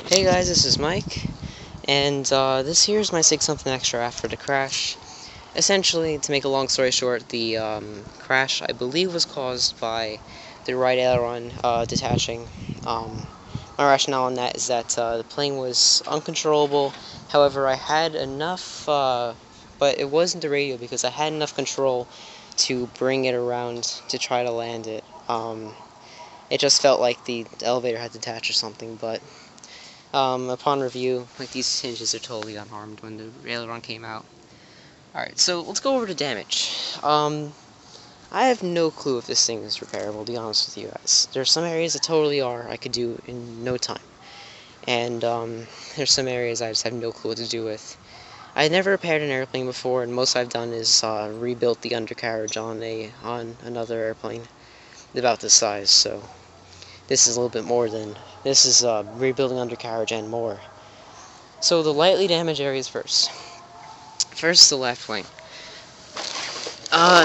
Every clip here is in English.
Hey guys, this is Mike, and this here is my Sig Somethin Extra after the crash. Essentially, to make a long story short, the crash, I believe, was caused by the right aileron detaching. My rationale on that is that the plane was uncontrollable. However, I had enough, but it wasn't the radio because I had enough control to bring it around to try to land it. It just felt like the elevator had detached or something, but upon review, like, these hinges are totally unharmed when the aileron came out. Alright, so let's go over the damage. I have no clue if this thing is repairable, to be honest with you guys. There's some areas that totally are, I could do in no time. And there's some areas I just have no clue what to do with. I've never repaired an airplane before, and most I've done is rebuilt the undercarriage on another airplane about this size, so this is a little bit more than... This is rebuilding undercarriage and more. So the lightly damaged areas first. First, the left wing.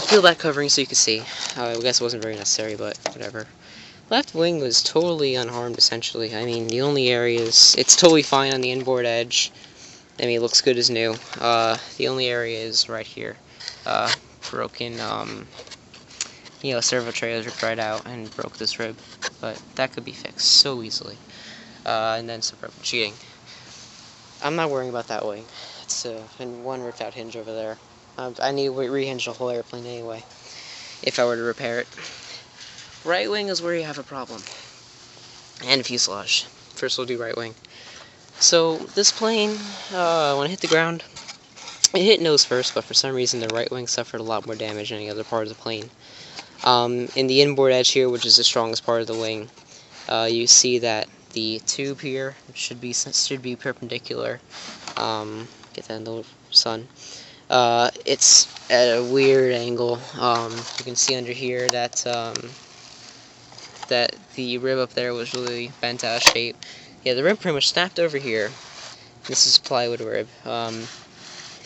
Peel that covering so you can see. I guess it wasn't very necessary, but whatever. Left wing was totally unharmed, essentially. I mean, the only areas... It's totally fine on the inboard edge. I mean, it looks good as new. The only area is right here. Broken, servo trailers ripped right out and broke this rib. But that could be fixed so easily. And then some broken sheeting. I'm not worrying about that wing. It's and one ripped out hinge over there. I need to rehinge the whole airplane anyway, if I were to repair it. Right wing is where you have a problem. And fuselage. First we'll do right wing. So this plane, when it hit the ground, it hit nose first, but for some reason the right wing suffered a lot more damage than any other part of the plane. In the inboard edge here, which is the strongest part of the wing, you see that the tube here should be perpendicular. Get that in the sun. It's at a weird angle. You can see under here that that the rib up there was really bent out of shape. Yeah, the rib pretty much snapped over here. This is plywood rib.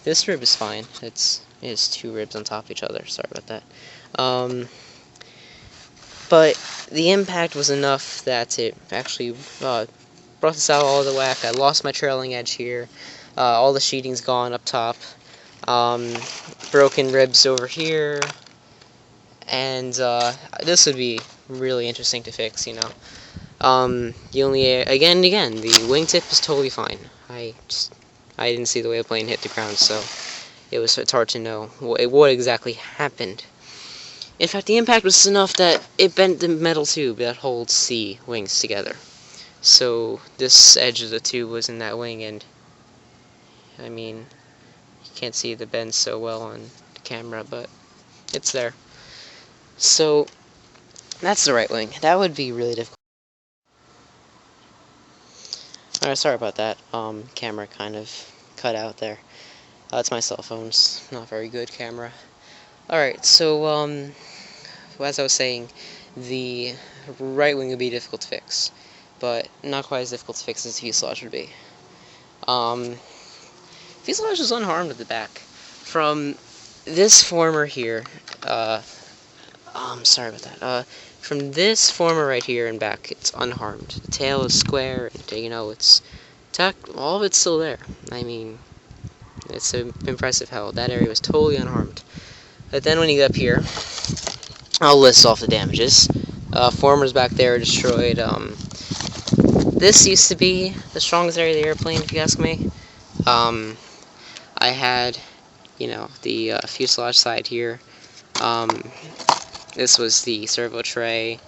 This rib is fine. It has two ribs on top of each other. Sorry about that. But the impact was enough that it actually brought this out all the whack. I lost my trailing edge here. All the sheeting's gone up top. Broken ribs over here. And this would be really interesting to fix, you know. The only again, the wingtip is totally fine. I didn't see the way the plane hit the ground, so it's hard to know what exactly happened. In fact, the impact was enough that it bent the metal tube that holds the wings together. So this edge of the tube was in that wing, and I mean, you can't see the bend so well on the camera, but it's there. So that's the right wing. That would be really difficult. Alright, sorry about that. Camera kind of cut out there. It's my cell phone's not very good camera. Alright, so as I was saying, the right wing would be difficult to fix, but not quite as difficult to fix as the fuselage would be. Fuselage is unharmed at the back. From this former here, sorry about that. From this former right here and back, it's unharmed. The tail is square, and you know, all of it's still there. I mean, it's impressive how that area was totally unharmed. But then when you get up here, I'll list off the damages. Formers back there are destroyed. This used to be the strongest area of the airplane, if you ask me. I had, the fuselage side here. This was the servo tray,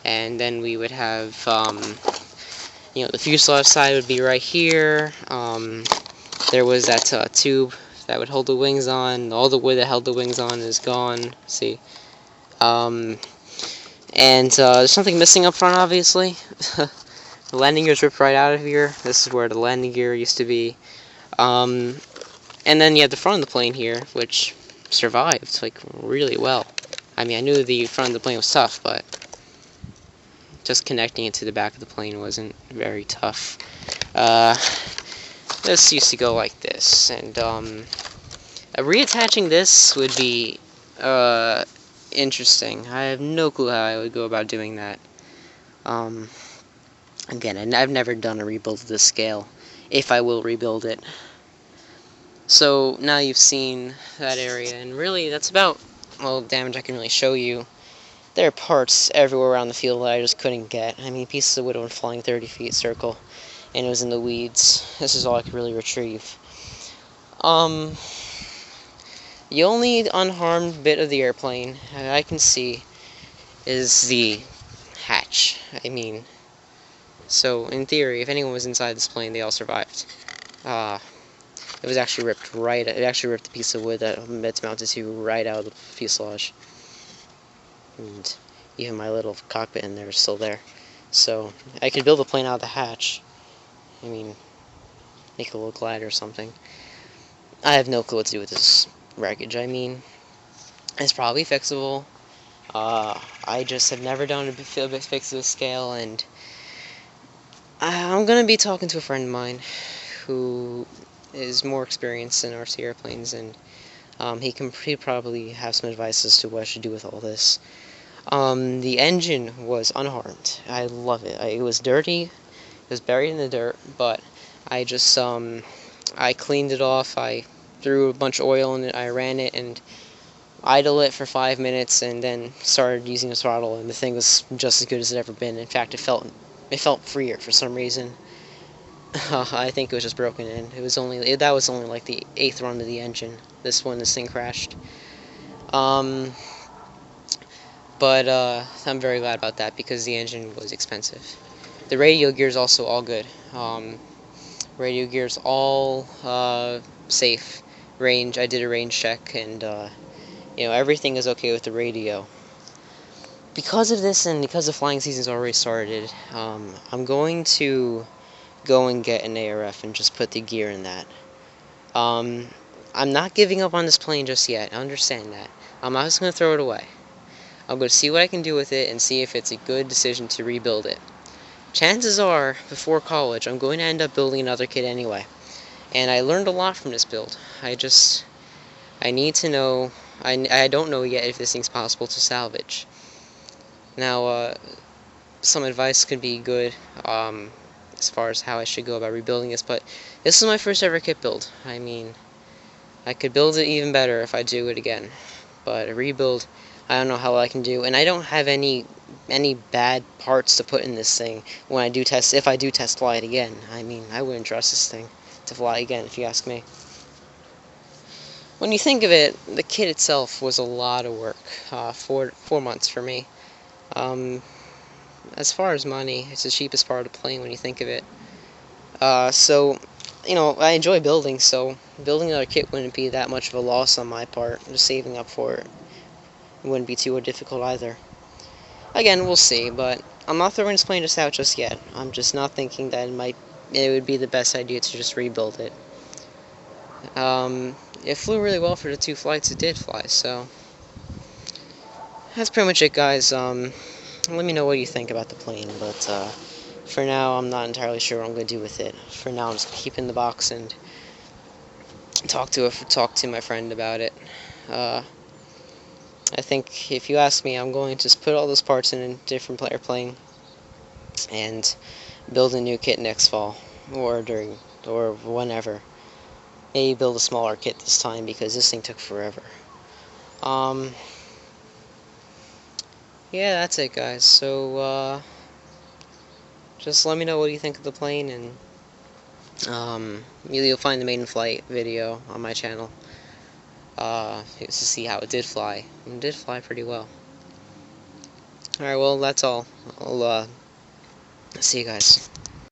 and then we would have, the fuselage side would be right here. There was that tube that would hold the wings on. All the wood that held the wings on is gone. See, and there's something missing up front, obviously. The landing gear's ripped right out of here. This is where the landing gear used to be. And then you have the front of the plane here, which survived, like, really well. I mean, I knew the front of the plane was tough, but just connecting it to the back of the plane wasn't very tough. This used to go like this, and reattaching this would be interesting. I have no clue how I would go about doing that. Again, and I've never done a rebuild of this scale, if I will rebuild it. So now you've seen that area, and really that's about all the damage I can really show you. There are parts everywhere around the field that I just couldn't get. I mean, pieces of wood were flying 30 feet circle, and it was in the weeds. This is all I could really retrieve. The only unharmed bit of the airplane I can see is the hatch. I mean, so in theory, if anyone was inside this plane, they all survived. It was actually ripped right. It actually ripped the piece of wood that it's mounted to right out of the fuselage, and even my little cockpit in there is still there. So I could build a plane out of the hatch. I mean, make a little glider or something. I have no clue what to do with this wreckage. I mean, it's probably fixable. I just have never done a fix to this scale, and I'm gonna be talking to a friend of mine who is more experienced in RC airplanes, and he'd probably have some advice as to what I should do with all this. The engine was unharmed. I love it. It was dirty. It was buried in the dirt, but I just I cleaned it off. I threw a bunch of oil in it. I ran it and idled it for 5 minutes, and then started using the throttle, and the thing was just as good as it ever been. In fact, it felt freer for some reason. I think it was just broken in. That was only like the 8th run of the engine. This thing crashed. But I'm very glad about that because the engine was expensive. The radio gear's also all good. Radio gear's all safe. Range, I did a range check, and everything is okay with the radio. Because of this, and because the flying season's already started, I'm going to go and get an ARF and just put the gear in that. I'm not giving up on this plane just yet. I understand that. I'm not just going to throw it away. I'm going to see what I can do with it and see if it's a good decision to rebuild it. Chances are, before college, I'm going to end up building another kit anyway. And I learned a lot from this build. I need to know, I don't know yet if this thing's possible to salvage. Now, some advice could be good as far as how I should go about rebuilding this, but this is my first ever kit build. I mean, I could build it even better if I do it again. But a rebuild, I don't know how I can do, and I don't have any bad parts to put in this thing when if I do test fly it again. I mean, I wouldn't trust this thing to fly again, if you ask me. When you think of it, the kit itself was a lot of work. 4 months for me. As far as money, it's the cheapest part of the plane when you think of it. So, I enjoy building, so building another kit wouldn't be that much of a loss on my part. Just saving up for it wouldn't be too difficult either. Again, we'll see, but I'm not throwing this plane just out just yet. I'm just not thinking that it would be the best idea to just rebuild it. It flew really well for the 2 flights it did fly, so that's pretty much it, guys. Let me know what you think about the plane, but for now, I'm not entirely sure what I'm going to do with it. For now, I'm just going to keep it in the box and talk to my friend about it. I think, if you ask me, I'm going to just put all those parts in a different airplane and build a new kit next fall, or whenever. Maybe build a smaller kit this time, because this thing took forever. Yeah, that's it, guys. So, just let me know what you think of the plane, and you'll find the maiden flight video on my channel. To see how it did fly. It did fly pretty well. Alright, well, that's all. I'll see you guys.